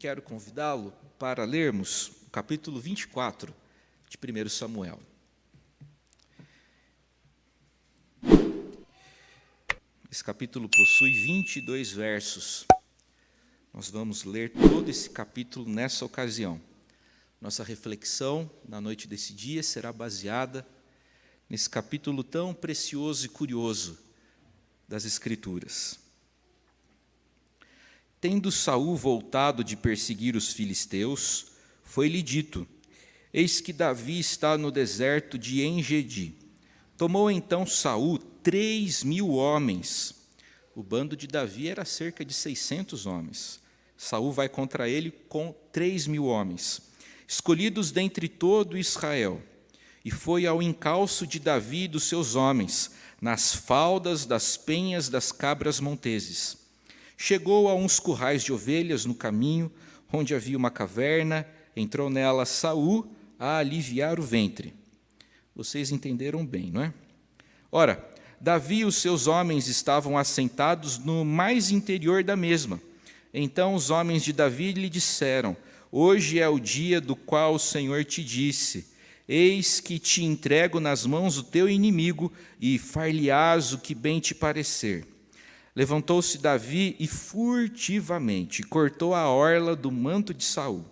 quero convidá-lo para lermos o capítulo 24 de 1 Samuel. Esse capítulo possui 22 versos. Nós vamos ler todo esse capítulo nessa ocasião. Nossa reflexão na noite desse dia será baseada nesse capítulo tão precioso e curioso das Escrituras. Tendo Saul voltado de perseguir os filisteus, foi-lhe dito: eis que Davi está no deserto de En-Gedi. Tomou então Saul 3.000 homens. O bando de Davi era cerca de 600 homens. Saul vai contra ele com 3.000 homens, escolhidos dentre todo Israel, e foi ao encalço de Davi e dos seus homens, nas faldas das penhas das cabras monteses. Chegou a uns currais de ovelhas no caminho, onde havia uma caverna, entrou nela Saul a aliviar o ventre. Vocês entenderam bem, não é? Ora, Davi e os seus homens estavam assentados no mais interior da mesma. Então os homens de Davi lhe disseram: hoje é o dia do qual o Senhor te disse: eis que te entrego nas mãos o teu inimigo, e far-lhe-ás o que bem te parecer. Levantou-se Davi e furtivamente cortou a orla do manto de Saul.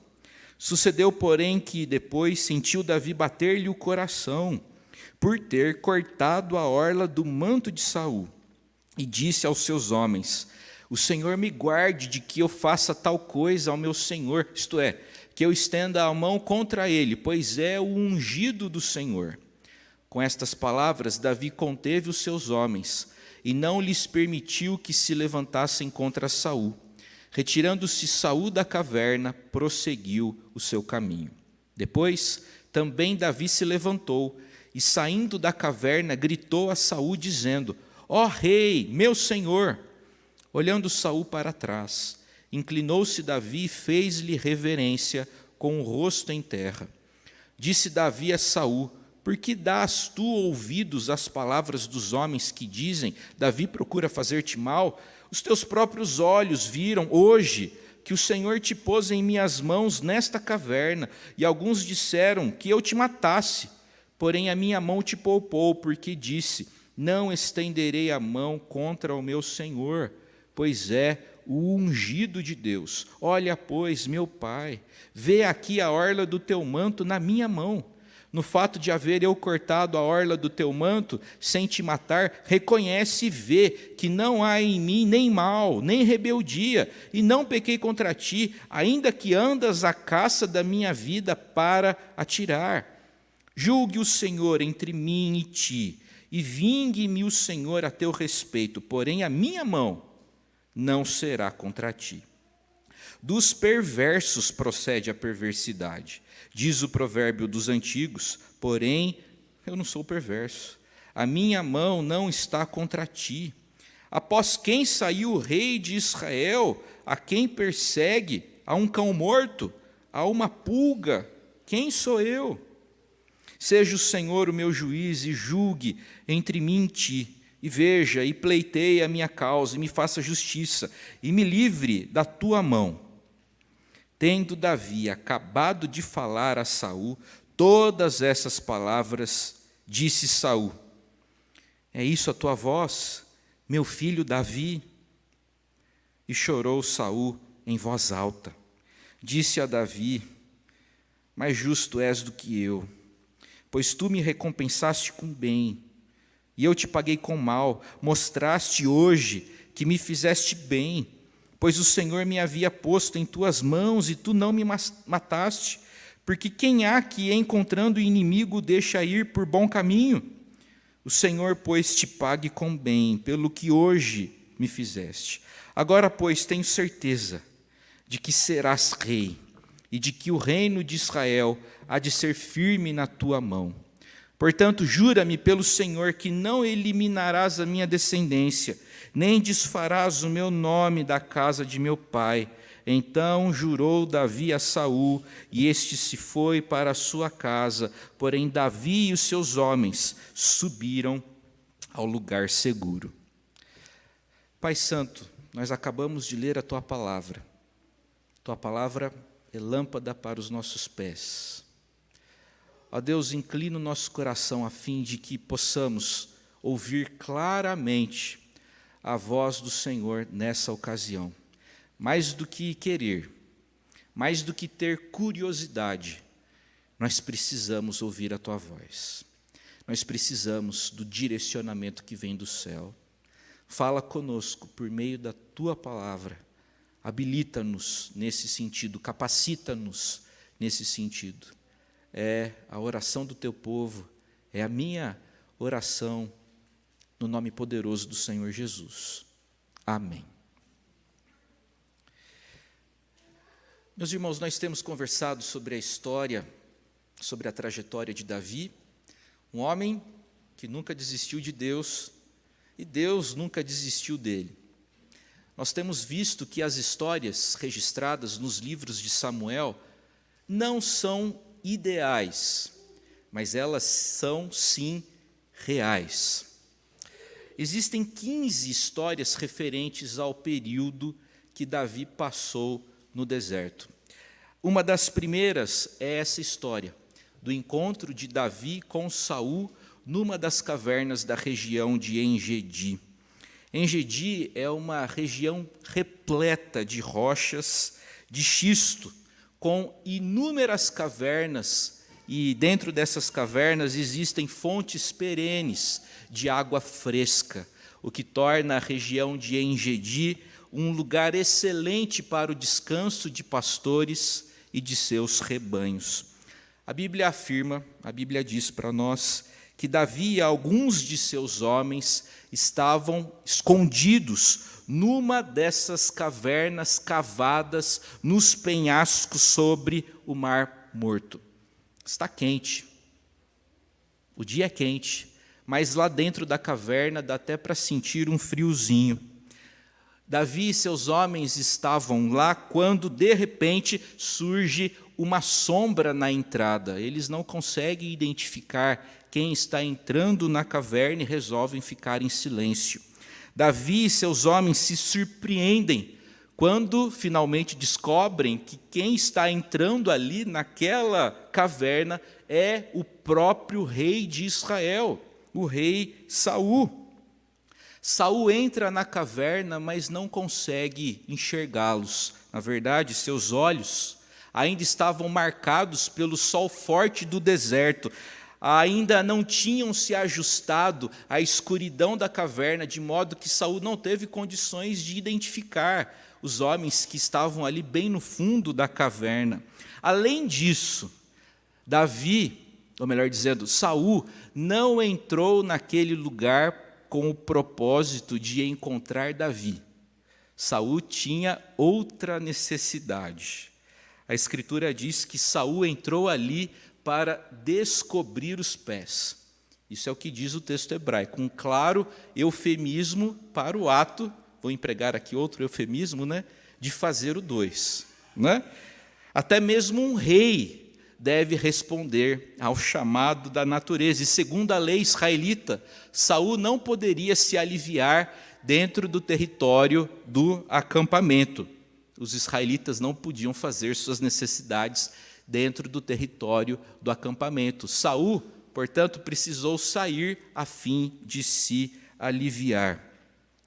Sucedeu, porém, que depois sentiu Davi bater-lhe o coração, por ter cortado a orla do manto de Saul, e disse aos seus homens: o Senhor me guarde de que eu faça tal coisa ao meu senhor, isto é, que eu estenda a mão contra ele, pois é o ungido do Senhor. Com estas palavras, Davi conteve os seus homens, e não lhes permitiu que se levantassem contra Saul. Retirando-se Saul da caverna, prosseguiu o seu caminho. Depois, também Davi se levantou, e saindo da caverna, gritou a Saul, dizendo: ó rei, meu senhor! Olhando Saul para trás, inclinou-se Davi e fez-lhe reverência, com o rosto em terra. Disse Davi a Saul: por que dás tu ouvidos às palavras dos homens que dizem: Davi procura fazer-te mal? Os teus próprios olhos viram hoje que o Senhor te pôs em minhas mãos nesta caverna, e alguns disseram que eu te matasse. Porém a minha mão te poupou, porque disse: não estenderei a mão contra o meu Senhor, pois é o ungido de Deus. Olha, pois, meu pai, vê aqui a orla do teu manto na minha mão. No fato de haver eu cortado a orla do teu manto, sem te matar, reconhece e vê que não há em mim nem mal, nem rebeldia, e não pequei contra ti, ainda que andas à caça da minha vida para a tirar. Julgue o Senhor entre mim e ti, e vingue-me o Senhor a teu respeito, porém a minha mão não será contra ti. Dos perversos procede a perversidade, diz o provérbio dos antigos, porém eu não sou perverso. A minha mão não está contra ti. Após quem saiu o rei de Israel, a quem persegue, a um cão morto, a uma pulga, quem sou eu? Seja o Senhor o meu juiz e julgue entre mim e ti, e veja, e pleiteie a minha causa, e me faça justiça, e me livre da tua mão. Tendo Davi acabado de falar a Saul todas essas palavras, disse Saul: é isso a tua voz, meu filho Davi? E chorou Saul em voz alta. Disse a Davi: mais justo és do que eu, pois tu me recompensaste com bem, e eu te paguei com mal. Mostraste hoje que me fizeste bem, pois o Senhor me havia posto em tuas mãos, e tu não me mataste, porque quem há que, encontrando o inimigo, deixa ir por bom caminho? O Senhor, pois, te pague com bem, pelo que hoje me fizeste. Agora, pois, tenho certeza de que serás rei, e de que o reino de Israel há de ser firme na tua mão. Portanto, jura-me pelo Senhor que não eliminarás a minha descendência, nem desfarás o meu nome da casa de meu pai. Então jurou Davi a Saul, e este se foi para a sua casa, porém Davi e os seus homens subiram ao lugar seguro. Pai Santo, nós acabamos de ler a tua palavra, Tua palavra é lâmpada para os nossos pés. Ó Deus, inclina o nosso coração a fim de que possamos ouvir claramente a voz do Senhor nessa ocasião. Mais do que querer, mais do que ter curiosidade, nós precisamos ouvir a Tua voz. Nós precisamos do direcionamento que vem do céu. Fala conosco por meio da Tua palavra. Habilita-nos nesse sentido, capacita-nos nesse sentido. É a oração do Teu povo, é a minha oração, no nome poderoso do Senhor Jesus. Amém. Meus irmãos, nós temos conversado sobre a história, sobre a trajetória de Davi, um homem que nunca desistiu de Deus, e Deus nunca desistiu dele. Nós temos visto que as histórias registradas nos livros de Samuel não são ideais, mas elas são, sim, reais. Existem 15 histórias referentes ao período que Davi passou no deserto. Uma das primeiras é essa história, do encontro de Davi com Saul numa das cavernas da região de En-Gedi. En-Gedi é uma região repleta de rochas de xisto, com inúmeras cavernas, e dentro dessas cavernas existem fontes perenes de água fresca, o que torna a região de En-Gedi um lugar excelente para o descanso de pastores e de seus rebanhos. A Bíblia afirma, a Bíblia diz para nós, que Davi e alguns de seus homens estavam escondidos numa dessas cavernas cavadas nos penhascos sobre o Mar Morto. Está quente, o dia é quente, mas lá dentro da caverna dá até para sentir um friozinho. Davi e seus homens estavam lá quando, de repente, surge uma sombra na entrada. Eles não conseguem identificar quem está entrando na caverna e resolvem ficar em silêncio. Davi e seus homens se surpreendem quando finalmente descobrem que quem está entrando ali naquela caverna é o próprio rei de Israel, o rei Saul. Saul entra na caverna, mas não consegue enxergá-los. Na verdade, seus olhos ainda estavam marcados pelo sol forte do deserto. Ainda não tinham se ajustado à escuridão da caverna, de modo que Saul não teve condições de identificar os homens que estavam ali bem no fundo da caverna. Além disso, Davi, ou melhor dizendo, Saul, não entrou naquele lugar com o propósito de encontrar Davi. Saul tinha outra necessidade. A Escritura diz que Saul entrou ali para descobrir os pés. Isso é o que diz o texto hebraico, um claro eufemismo para o ato, vou empregar aqui outro eufemismo, de fazer o dois. Até mesmo um rei deve responder ao chamado da natureza. E segundo a lei israelita, Saul não poderia se aliviar dentro do território do acampamento. Os israelitas não podiam fazer suas necessidades dentro do território do acampamento. Saul, portanto, precisou sair a fim de se aliviar.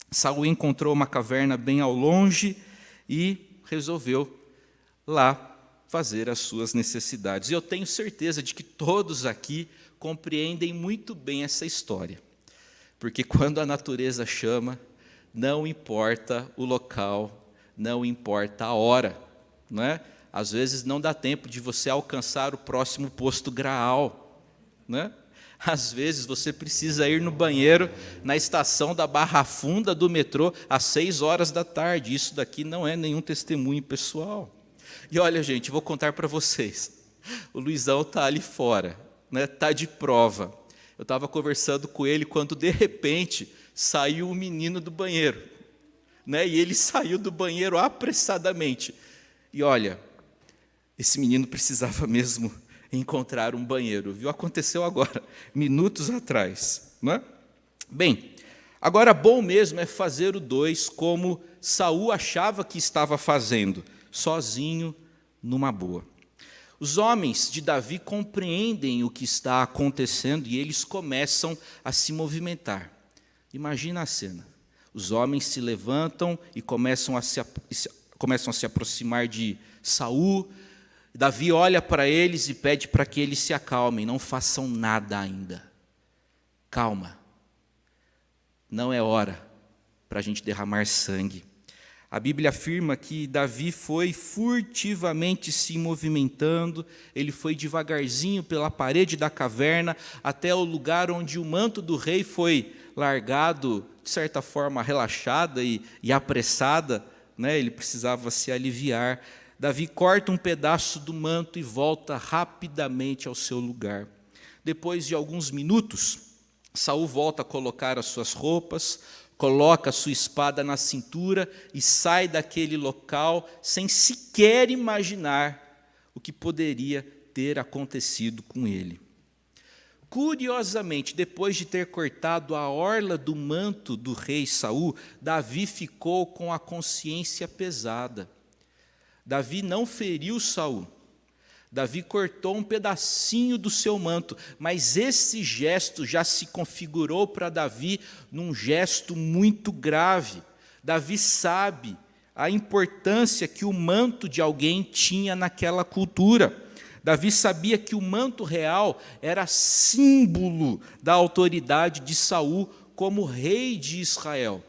Saul encontrou uma caverna bem ao longe e resolveu lá fazer as suas necessidades. E eu tenho certeza de que todos aqui compreendem muito bem essa história. Porque quando a natureza chama, não importa o local, não importa a hora, Às vezes não dá tempo de você alcançar o próximo posto Graal, Às vezes você precisa ir no banheiro na estação da Barra Funda do metrô às 6 da tarde. Isso daqui não é nenhum testemunho pessoal. E olha, gente, vou contar para vocês. O Luizão está ali fora, está de prova. Eu estava conversando com ele quando, de repente, saiu o menino do banheiro. E ele saiu do banheiro apressadamente. E olha, esse menino precisava mesmo encontrar um banheiro, viu? Aconteceu agora, minutos atrás. Bem, agora bom mesmo é fazer o 2 como Saul achava que estava fazendo. sozinho, numa boa. Os homens de Davi compreendem o que está acontecendo e eles começam a se movimentar. Imagina a cena. Os homens se levantam e começam a se aproximar de Saul. Davi olha para eles e pede para que eles se acalmem, não façam nada ainda. Calma, não é hora para a gente derramar sangue. A Bíblia afirma que Davi foi furtivamente se movimentando, ele foi devagarzinho pela parede da caverna até o lugar onde o manto do rei foi largado, de certa forma relaxada e apressada, né? Ele precisava se aliviar. Davi corta um pedaço do manto e volta rapidamente ao seu lugar. Depois de alguns minutos, Saul volta a colocar as suas roupas, coloca a sua espada na cintura e sai daquele local sem sequer imaginar o que poderia ter acontecido com ele. Curiosamente, depois de ter cortado a orla do manto do rei Saul, Davi ficou com a consciência pesada. Davi não feriu Saul. Davi cortou um pedacinho do seu manto, mas esse gesto já se configurou para Davi num gesto muito grave. Davi sabe a importância que o manto de alguém tinha naquela cultura. Davi sabia que o manto real era símbolo da autoridade de Saul como rei de Israel.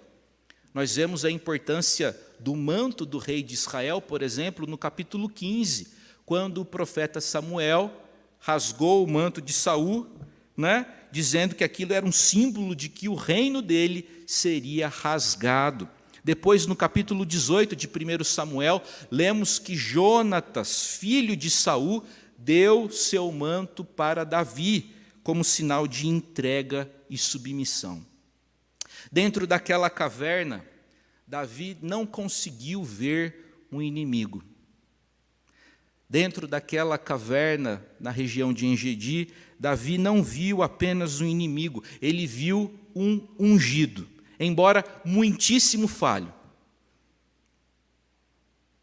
Nós vemos a importância do manto do rei de Israel, por exemplo, no capítulo 15, quando o profeta Samuel rasgou o manto de Saul, né, dizendo que aquilo era um símbolo de que o reino dele seria rasgado. Depois, no capítulo 18 de 1 Samuel, lemos que Jonatas, filho de Saul, deu seu manto para Davi, como sinal de entrega e submissão. Dentro daquela caverna, Davi não conseguiu ver um inimigo. Dentro daquela caverna, na região de En-Gedi, Davi não viu apenas um inimigo, ele viu um ungido, embora muitíssimo falho.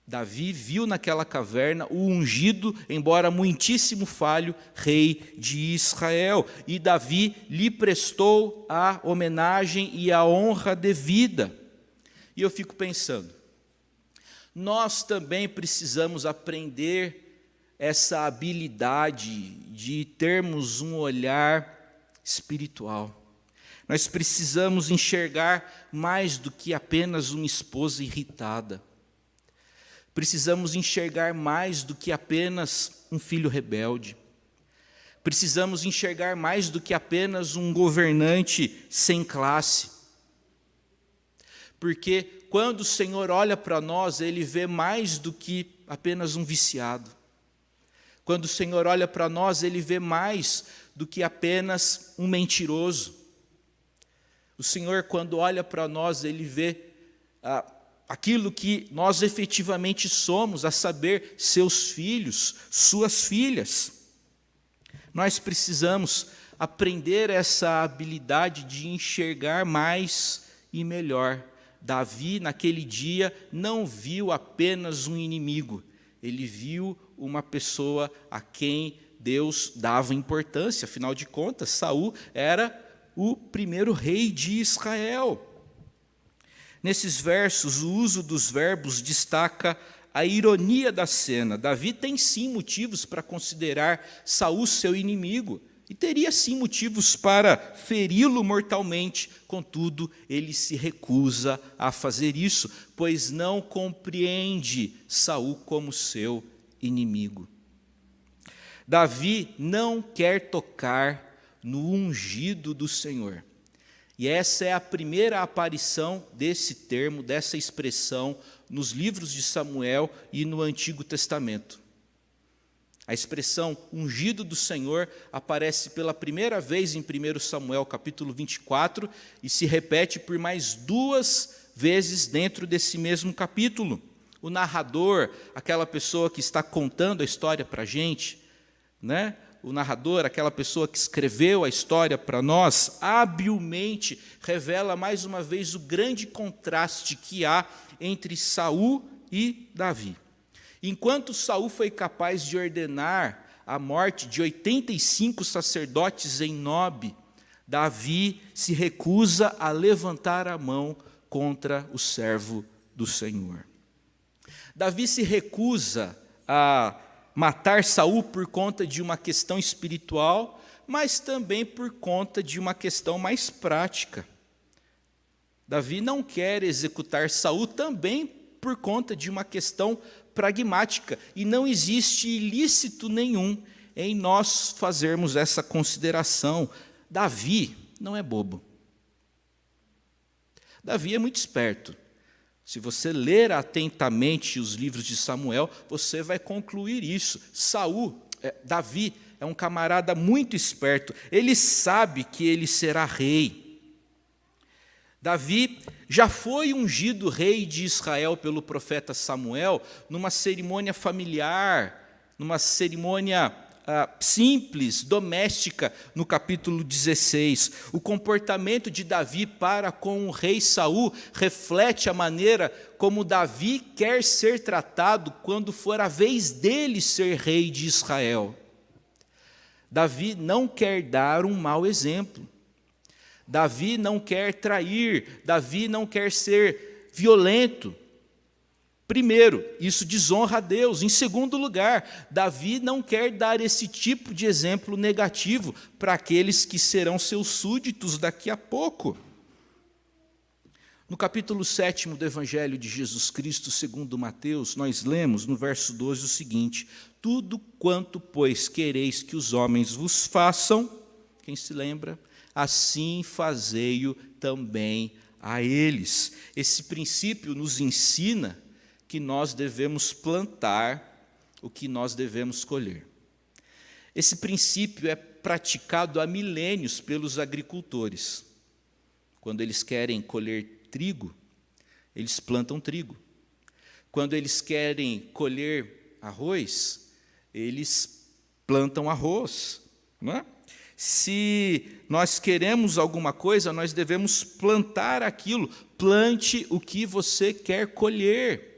Davi viu naquela caverna o ungido, embora muitíssimo falho, rei de Israel. E Davi lhe prestou a homenagem e a honra devida. E eu fico pensando, nós também precisamos aprender essa habilidade de termos um olhar espiritual. Nós precisamos enxergar mais do que apenas uma esposa irritada. Precisamos enxergar mais do que apenas um filho rebelde. Precisamos enxergar mais do que apenas um governante sem classe. Porque quando o Senhor olha para nós, Ele vê mais do que apenas um viciado. Quando o Senhor olha para nós, Ele vê mais do que apenas um mentiroso. O Senhor, quando olha para nós, Ele vê aquilo que nós efetivamente somos, a saber, seus filhos, suas filhas. Nós precisamos aprender essa habilidade de enxergar mais e melhor. Davi, naquele dia, não viu apenas um inimigo, ele viu uma pessoa a quem Deus dava importância. Afinal de contas, Saul era o primeiro rei de Israel. Nesses versos, o uso dos verbos destaca a ironia da cena. Davi tem sim motivos para considerar Saul seu inimigo, e teria sim motivos para feri-lo mortalmente, contudo, ele se recusa a fazer isso, pois não compreende Saul como seu inimigo. Davi não quer tocar no ungido do Senhor. E essa é a primeira aparição desse termo, dessa expressão, nos livros de Samuel e no Antigo Testamento. A expressão ungido do Senhor aparece pela primeira vez em 1 Samuel capítulo 24 e se repete por mais 2 vezes dentro desse mesmo capítulo. O narrador, aquela pessoa que está contando a história para a gente, né? O narrador, aquela pessoa que escreveu a história para nós, habilmente revela mais uma vez o grande contraste que há entre Saul e Davi. Enquanto Saul foi capaz de ordenar a morte de 85 sacerdotes em Nobe, Davi se recusa a levantar a mão contra o servo do Senhor. Davi se recusa a matar Saul por conta de uma questão espiritual, mas também por conta de uma questão mais prática. Davi não quer executar Saul também por conta de uma questão pragmática, e não existe ilícito nenhum em nós fazermos essa consideração. Davi não é bobo. Davi é muito esperto. Se você ler atentamente os livros de Samuel, você vai concluir isso. Davi é um camarada muito esperto. Ele sabe que ele será rei. Davi já foi ungido rei de Israel pelo profeta Samuel numa cerimônia familiar, numa cerimônia simples, doméstica, no capítulo 16. O comportamento de Davi para com o rei Saul reflete a maneira como Davi quer ser tratado quando for a vez dele ser rei de Israel. Davi não quer dar um mau exemplo. Davi não quer trair, Davi não quer ser violento. Primeiro, isso desonra a Deus. Em segundo lugar, Davi não quer dar esse tipo de exemplo negativo para aqueles que serão seus súditos daqui a pouco. No capítulo 7 do Evangelho de Jesus Cristo, segundo Mateus, nós lemos no verso 12 o seguinte: tudo quanto, pois, quereis que os homens vos façam, quem se lembra? Assim fazei-o também a eles. Esse princípio nos ensina que nós devemos plantar o que nós devemos colher. Esse princípio é praticado há milênios pelos agricultores. Quando eles querem colher trigo, eles plantam trigo. Quando eles querem colher arroz, eles plantam arroz, não é? Se nós queremos alguma coisa, nós devemos plantar aquilo. Plante o que você quer colher.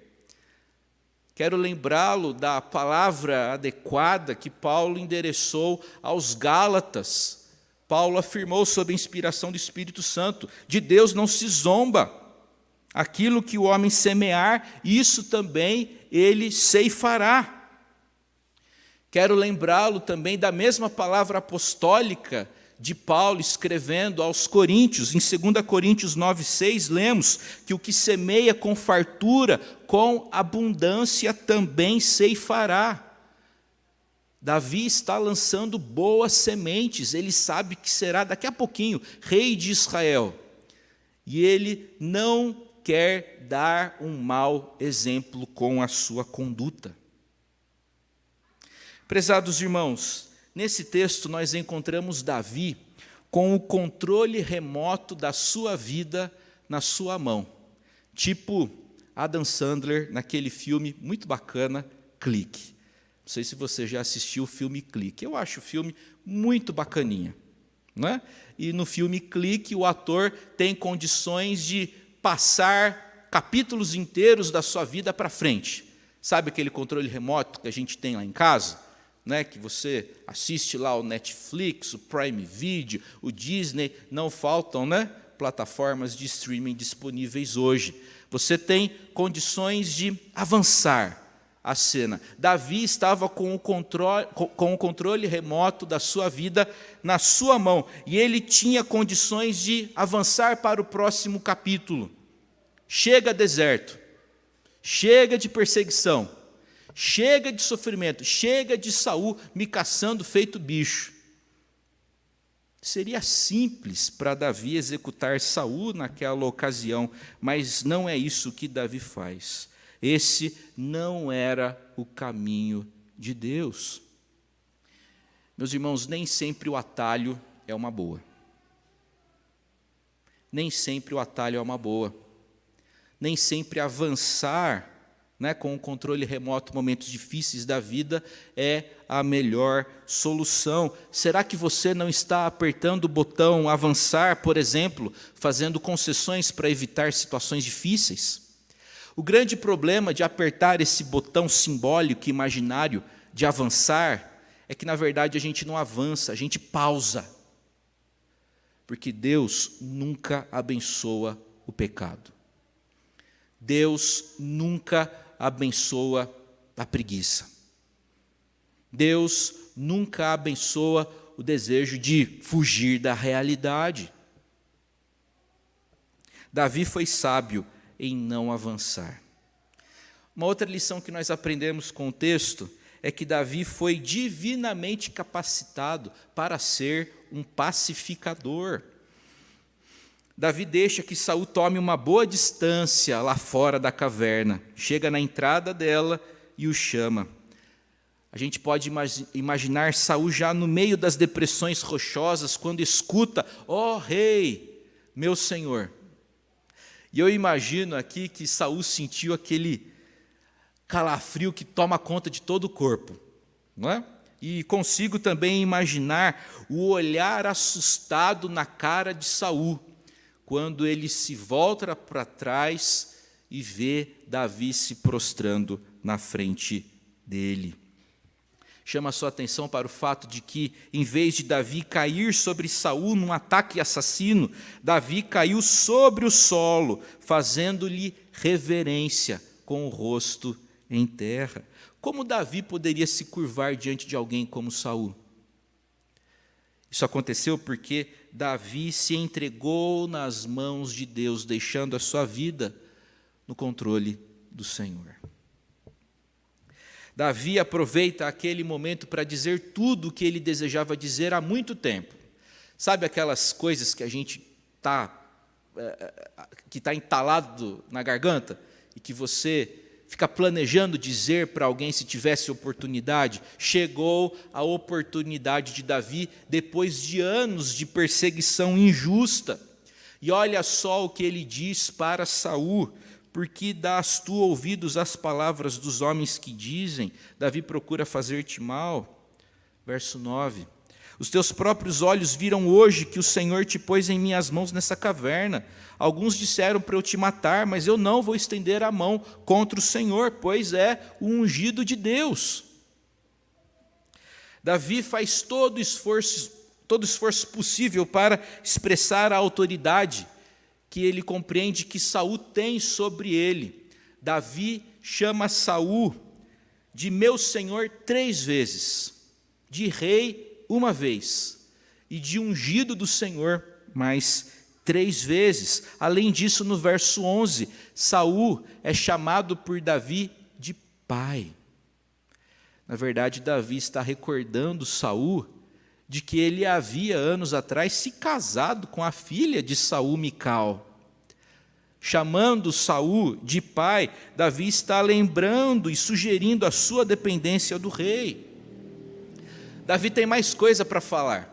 Quero lembrá-lo da palavra adequada que Paulo endereçou aos Gálatas. Paulo afirmou, sob a inspiração do Espírito Santo: de Deus não se zomba. Aquilo que o homem semear, isso também ele ceifará. Quero lembrá-lo também da mesma palavra apostólica de Paulo escrevendo aos Coríntios. Em 2 Coríntios 9,6, lemos que o que semeia com fartura, com abundância também ceifará. Davi está lançando boas sementes, ele sabe que será daqui a pouquinho rei de Israel. E ele não quer dar um mau exemplo com a sua conduta. Prezados irmãos, nesse texto nós encontramos Davi com o controle remoto da sua vida na sua mão, tipo Adam Sandler naquele filme muito bacana, Clique. Não sei se você já assistiu o filme Clique. Eu acho o filme muito bacaninha, não é? E no filme Clique o ator tem condições de passar capítulos inteiros da sua vida para frente. Sabe aquele controle remoto que a gente tem lá em casa? Né, que você assiste lá o Netflix, o Prime Video, o Disney, não faltam, né, plataformas de streaming disponíveis hoje. Você tem condições de avançar a cena. Davi estava com o controle remoto da sua vida na sua mão, e ele tinha condições de avançar para o próximo capítulo. Chega deserto, chega de perseguição, chega de sofrimento, chega de Saul me caçando feito bicho. Seria simples para Davi executar Saul naquela ocasião, mas não é isso que Davi faz. Esse não era o caminho de Deus. Meus irmãos, nem sempre o atalho é uma boa. Nem sempre o atalho é uma boa. Nem sempre avançar, né, com o controle remoto em momentos difíceis da vida é a melhor solução. Será que você não está apertando o botão avançar, por exemplo, fazendo concessões para evitar situações difíceis? O grande problema de apertar esse botão simbólico, imaginário, de avançar, é que, na verdade, a gente não avança, a gente pausa. Porque Deus nunca abençoa o pecado. Deus nunca abençoa a preguiça. Deus nunca abençoa o desejo de fugir da realidade. Davi foi sábio em não avançar. Uma outra lição que nós aprendemos com o texto é que Davi foi divinamente capacitado para ser um pacificador. Davi deixa que Saul tome uma boa distância lá fora da caverna, chega na entrada dela e o chama. A gente pode imaginar Saul já no meio das depressões rochosas, quando escuta: ó rei, meu senhor. E eu imagino aqui que Saul sentiu aquele calafrio que toma conta de todo o corpo, não é? E consigo também imaginar o olhar assustado na cara de Saul, quando ele se volta para trás e vê Davi se prostrando na frente dele. Chama a sua atenção para o fato de que, em vez de Davi cair sobre Saul num ataque assassino, Davi caiu sobre o solo, fazendo-lhe reverência com o rosto em terra. Como Davi poderia se curvar diante de alguém como Saul? Isso aconteceu porque Davi se entregou nas mãos de Deus, deixando a sua vida no controle do Senhor. Davi aproveita aquele momento para dizer tudo o que ele desejava dizer há muito tempo. Sabe aquelas coisas que a gente está entalado na garganta e que você fica planejando dizer para alguém se tivesse oportunidade? Chegou a oportunidade de Davi depois de anos de perseguição injusta. E olha só o que ele diz para Saul: porque dás tu ouvidos às palavras dos homens que dizem, Davi procura fazer-te mal. Verso 9. Os teus próprios olhos viram hoje que o Senhor te pôs em minhas mãos nessa caverna. Alguns disseram para eu te matar, mas eu não vou estender a mão contra o Senhor, pois é o ungido de Deus. Davi faz todo esforço possível para expressar a autoridade que ele compreende que Saul tem sobre ele. Davi chama Saul de meu senhor 3 vezes, de rei 1 vez, e de ungido do Senhor mais 3 vezes. Além disso, no verso 11, Saul é chamado por Davi de pai. Na verdade, Davi está recordando Saul de que ele havia anos atrás se casado com a filha de Saul, Mical. Chamando Saul de pai, Davi está lembrando e sugerindo a sua dependência do rei. Davi tem mais coisa para falar.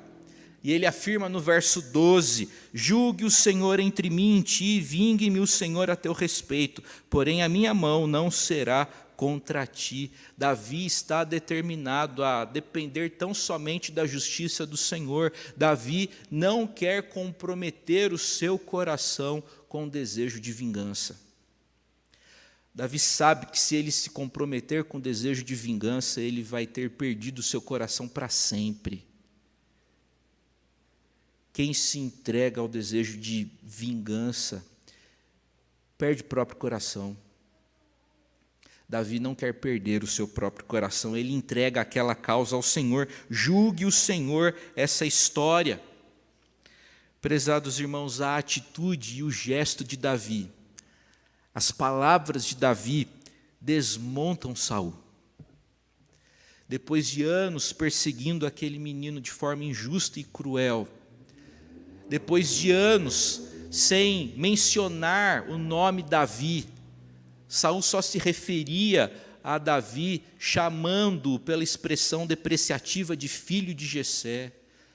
E ele afirma no verso 12: julgue o Senhor entre mim e ti, vingue-me o Senhor a teu respeito, porém a minha mão não será contra ti. Davi está determinado a depender tão somente da justiça do Senhor. Davi não quer comprometer o seu coração com o desejo de vingança. Davi sabe que se ele se comprometer com o desejo de vingança, ele vai ter perdido o seu coração para sempre. Quem se entrega ao desejo de vingança, perde o próprio coração. Davi não quer perder o seu próprio coração, ele entrega aquela causa ao Senhor. Julgue o Senhor essa história. Prezados irmãos, a atitude e o gesto de Davi, as palavras de Davi desmontam Saul. Depois de anos perseguindo aquele menino de forma injusta e cruel, depois de anos sem mencionar o nome Davi, Saul só se referia a Davi chamando-o pela expressão depreciativa de filho de Jessé.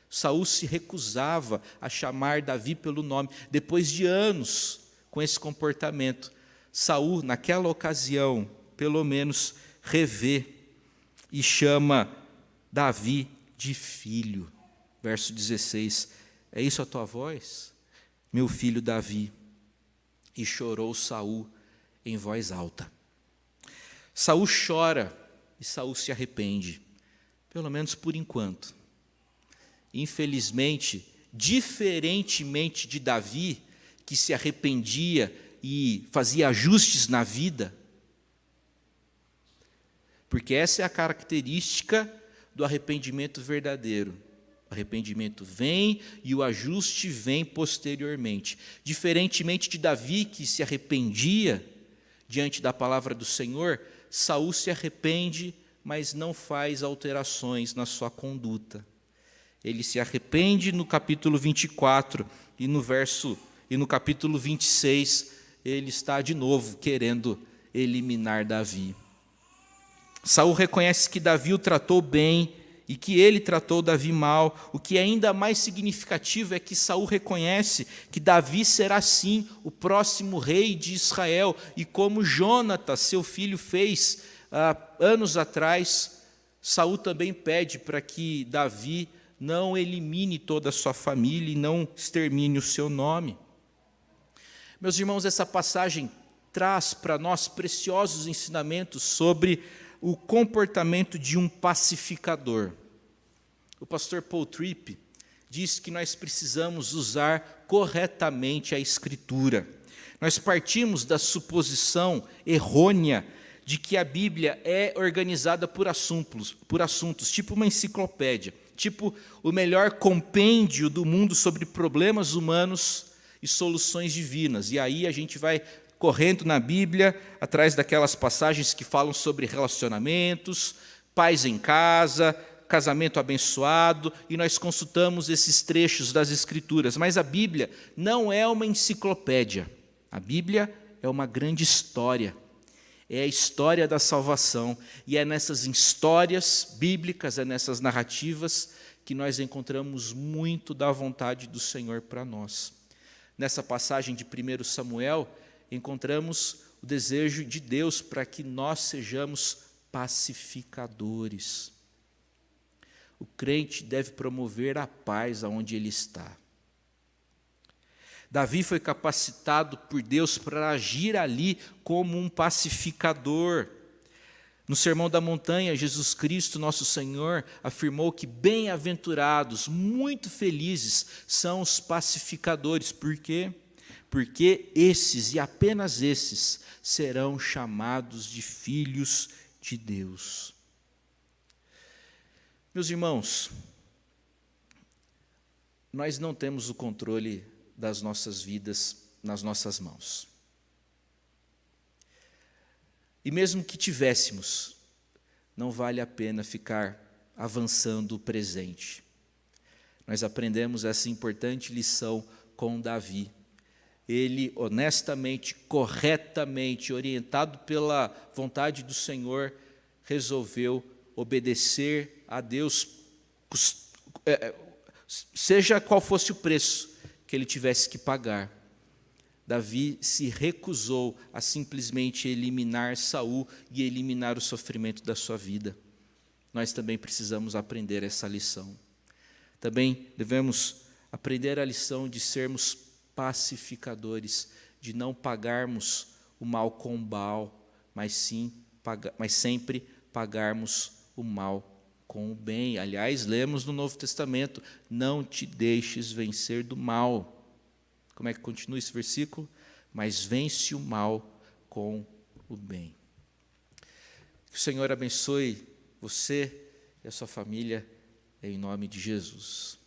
Saul se recusava a chamar Davi pelo nome. Depois de anos com esse comportamento, Saul, naquela ocasião, pelo menos revê e chama Davi de filho. Verso 16, é isso a tua voz, meu filho Davi? E chorou Saul em voz alta. Saul chora e Saul se arrepende, pelo menos por enquanto. Infelizmente, diferentemente de Davi, que se arrependia e fazia ajustes na vida, porque essa é a característica do arrependimento verdadeiro. O arrependimento vem e o ajuste vem posteriormente. Diferentemente de Davi, que se arrependia diante da palavra do Senhor, Saul se arrepende, mas não faz alterações na sua conduta. Ele se arrepende no capítulo 24 e no capítulo 26 ele está de novo querendo eliminar Davi. Saul reconhece que Davi o tratou bem e que ele tratou Davi mal. O que é ainda mais significativo é que Saul reconhece que Davi será sim o próximo rei de Israel, e como Jonatas, seu filho, fez anos atrás, Saul também pede para que Davi não elimine toda a sua família e não extermine o seu nome. Meus irmãos, essa passagem traz para nós preciosos ensinamentos sobre o comportamento de um pacificador. O pastor Paul Tripp diz que nós precisamos usar corretamente a Escritura. Nós partimos da suposição errônea de que a Bíblia é organizada por assuntos, tipo uma enciclopédia, tipo o melhor compêndio do mundo sobre problemas humanos e soluções divinas. E aí a gente vai correndo na Bíblia, atrás daquelas passagens que falam sobre relacionamentos, paz em casa, casamento abençoado, e nós consultamos esses trechos das Escrituras. Mas a Bíblia não é uma enciclopédia. A Bíblia é uma grande história. É a história da salvação. E é nessas histórias bíblicas, é nessas narrativas, que nós encontramos muito da vontade do Senhor para nós. Nessa passagem de 1 Samuel, encontramos o desejo de Deus para que nós sejamos pacificadores. O crente deve promover a paz aonde ele está. Davi foi capacitado por Deus para agir ali como um pacificador. No Sermão da Montanha, Jesus Cristo, nosso Senhor, afirmou que bem-aventurados, muito felizes, são os pacificadores. Por quê? Porque esses, e apenas esses, serão chamados de filhos de Deus. Meus irmãos, nós não temos o controle das nossas vidas nas nossas mãos. E mesmo que tivéssemos, não vale a pena ficar avançando o presente. Nós aprendemos essa importante lição com Davi. Ele, honestamente, corretamente, orientado pela vontade do Senhor, resolveu obedecer a Deus, seja qual fosse o preço que ele tivesse que pagar. Davi se recusou a simplesmente eliminar Saul e eliminar o sofrimento da sua vida. Nós também precisamos aprender essa lição. Também devemos aprender a lição de sermos pacificadores, de não pagarmos o mal com o mal, mas sempre pagarmos o mal com o bem. Aliás, lemos no Novo Testamento: não te deixes vencer do mal. Como é que continua esse versículo? Mas vence o mal com o bem. Que o Senhor abençoe você e a sua família, em nome de Jesus.